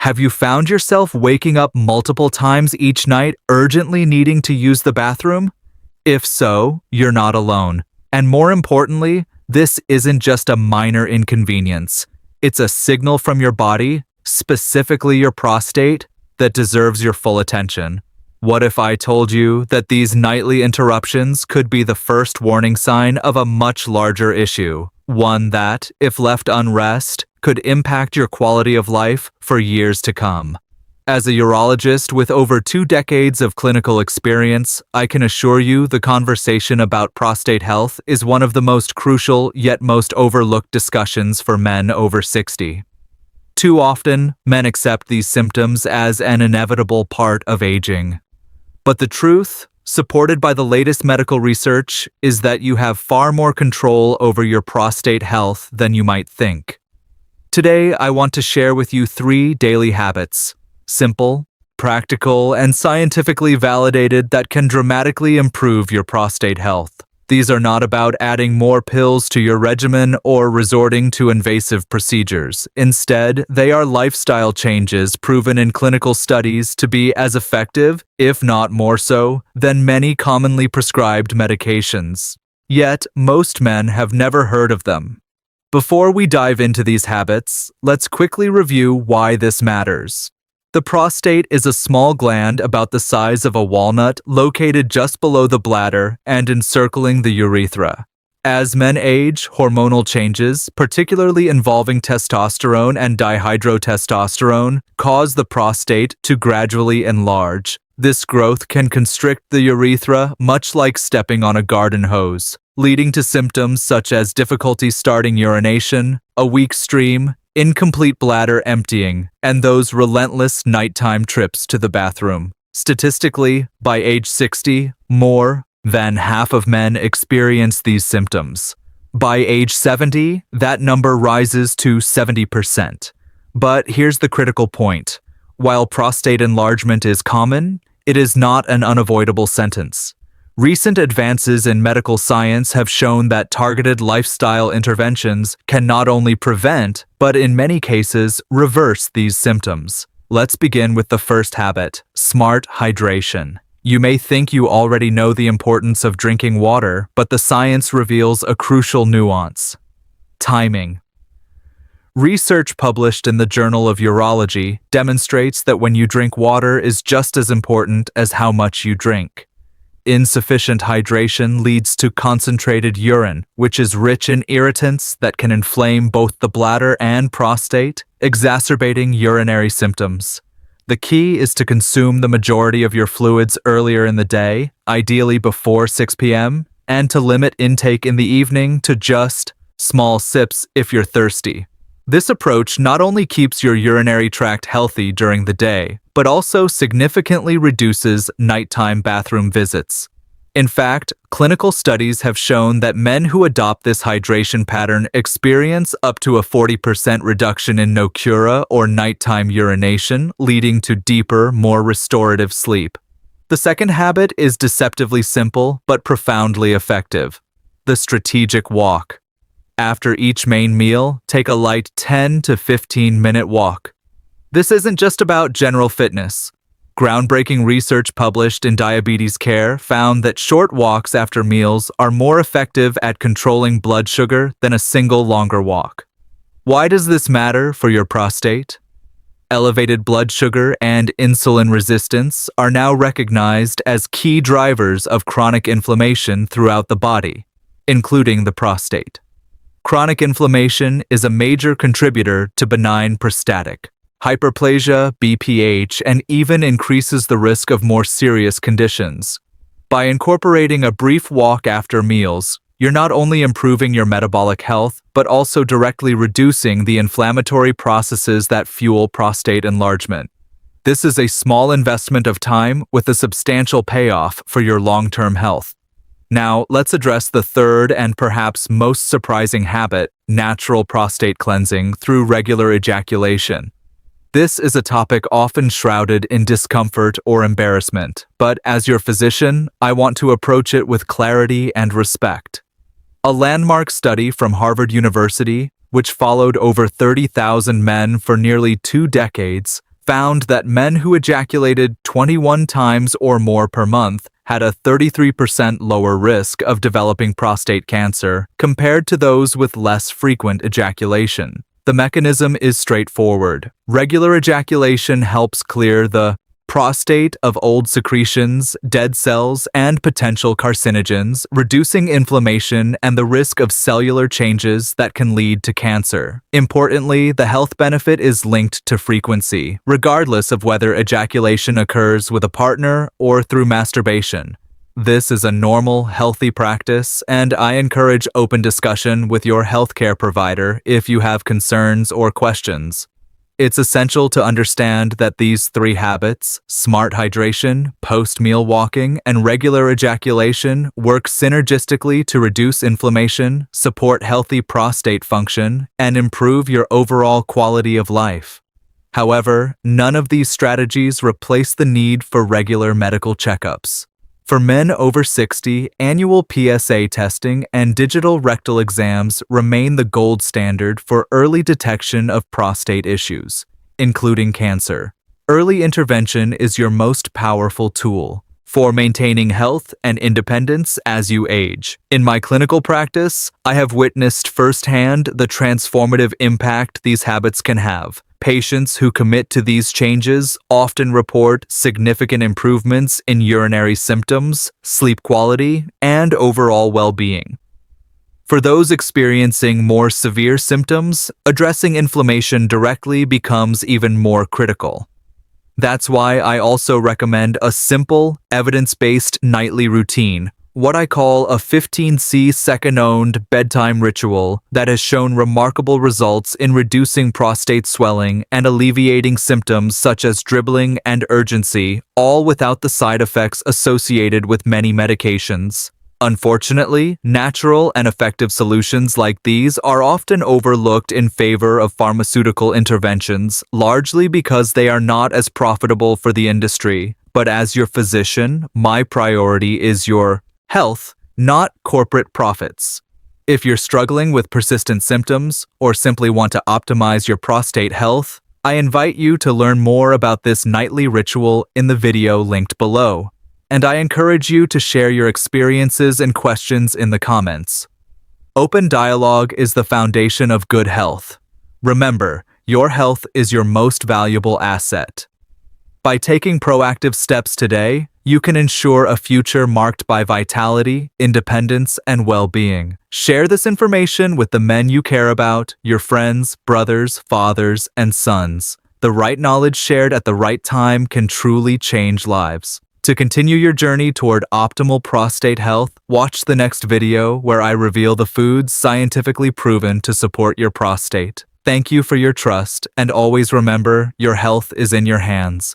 Have you found yourself waking up multiple times each night, urgently needing to use the bathroom? If so, you're not alone. And more importantly, this isn't just a minor inconvenience. It's a signal from your body, specifically your prostate, that deserves your full attention. What if I told you that these nightly interruptions could be the first warning sign of a much larger issue? One that, if left unrest, could impact your quality of life for years to come. As a urologist with over 2 decades of clinical experience, I can assure you the conversation about prostate health is one of the most crucial yet most overlooked discussions for men over 60. Too often, men accept these symptoms as an inevitable part of aging. But the truth, supported by the latest medical research, is that you have far more control over your prostate health than you might think. Today, I want to share with you 3 daily habits, simple, practical, and scientifically validated, that can dramatically improve your prostate health. These are not about adding more pills to your regimen or resorting to invasive procedures. Instead, they are lifestyle changes proven in clinical studies to be as effective, if not more so, than many commonly prescribed medications. Yet, most men have never heard of them. Before we dive into these habits, let's quickly review why this matters. The prostate is a small gland about the size of a walnut located just below the bladder and encircling the urethra. As men age, hormonal changes, particularly involving testosterone and dihydrotestosterone, cause the prostate to gradually enlarge. This growth can constrict the urethra, much like stepping on a garden hose, leading to symptoms such as difficulty starting urination, a weak stream, incomplete bladder emptying, and those relentless nighttime trips to the bathroom. Statistically, by age 60, more than half of men experience these symptoms. By age 70, that number rises to 70%. But here's the critical point. While prostate enlargement is common, it is not an unavoidable sentence. Recent advances in medical science have shown that targeted lifestyle interventions can not only prevent, but in many cases, reverse these symptoms. Let's begin with the first habit, smart hydration. You may think you already know the importance of drinking water, but the science reveals a crucial nuance. Timing. Research published in the Journal of Urology demonstrates that when you drink water is just as important as how much you drink. Insufficient hydration leads to concentrated urine, which is rich in irritants that can inflame both the bladder and prostate, exacerbating urinary symptoms. The key is to consume the majority of your fluids earlier in the day, ideally before 6 p.m., and to limit intake in the evening to just small sips if you're thirsty. This approach not only keeps your urinary tract healthy during the day, but also significantly reduces nighttime bathroom visits. In fact, clinical studies have shown that men who adopt this hydration pattern experience up to a 40% reduction in nocturia or nighttime urination, leading to deeper, more restorative sleep. The second habit is deceptively simple but profoundly effective: the strategic walk. After each main meal, take a light 10 to 15-minute walk. This isn't just about general fitness. Groundbreaking research published in Diabetes Care found that short walks after meals are more effective at controlling blood sugar than a single longer walk. Why does this matter for your prostate? Elevated blood sugar and insulin resistance are now recognized as key drivers of chronic inflammation throughout the body, including the prostate. Chronic inflammation is a major contributor to benign prostatic, hyperplasia, BPH, and even increases the risk of more serious conditions. By incorporating a brief walk after meals, you're not only improving your metabolic health, but also directly reducing the inflammatory processes that fuel prostate enlargement. This is a small investment of time with a substantial payoff for your long-term health. Now, let's address the third and perhaps most surprising habit, natural prostate cleansing through regular ejaculation. This is a topic often shrouded in discomfort or embarrassment, but as your physician, I want to approach it with clarity and respect. A landmark study from Harvard University, which followed over 30,000 men for nearly 2 decades, found that men who ejaculated 21 times or more per month had a 33% lower risk of developing prostate cancer compared to those with less frequent ejaculation. The mechanism is straightforward. Regular ejaculation helps clear the prostate of old secretions, dead cells, and potential carcinogens, reducing inflammation and the risk of cellular changes that can lead to cancer. Importantly, the health benefit is linked to frequency, regardless of whether ejaculation occurs with a partner or through masturbation. This is a normal, healthy practice, and I encourage open discussion with your healthcare provider if you have concerns or questions. It's essential to understand that these 3 habits, smart hydration, post-meal walking, and regular ejaculation, work synergistically to reduce inflammation, support healthy prostate function, and improve your overall quality of life. However, none of these strategies replace the need for regular medical checkups. For men over 60, annual PSA testing and digital rectal exams remain the gold standard for early detection of prostate issues, including cancer. Early intervention is your most powerful tool for maintaining health and independence as you age. In my clinical practice, I have witnessed firsthand the transformative impact these habits can have. Patients who commit to these changes often report significant improvements in urinary symptoms, sleep quality, and overall well-being. For those experiencing more severe symptoms, addressing inflammation directly becomes even more critical. That's why I also recommend a simple, evidence-based nightly routine, what I call a 15C second-owned bedtime ritual that has shown remarkable results in reducing prostate swelling and alleviating symptoms such as dribbling and urgency, all without the side effects associated with many medications. Unfortunately, natural and effective solutions like these are often overlooked in favor of pharmaceutical interventions, largely because they are not as profitable for the industry. But as your physician, my priority is your health, not corporate profits. If you're struggling with persistent symptoms or simply want to optimize your prostate health, I invite you to learn more about this nightly ritual in the video linked below. And I encourage you to share your experiences and questions in the comments. Open dialogue is the foundation of good health. Remember, your health is your most valuable asset. By taking proactive steps today, you can ensure a future marked by vitality, independence, and well-being. Share this information with the men you care about, your friends, brothers, fathers, and sons. The right knowledge shared at the right time can truly change lives. To continue your journey toward optimal prostate health, watch the next video where I reveal the foods scientifically proven to support your prostate. Thank you for your trust, and always remember, your health is in your hands.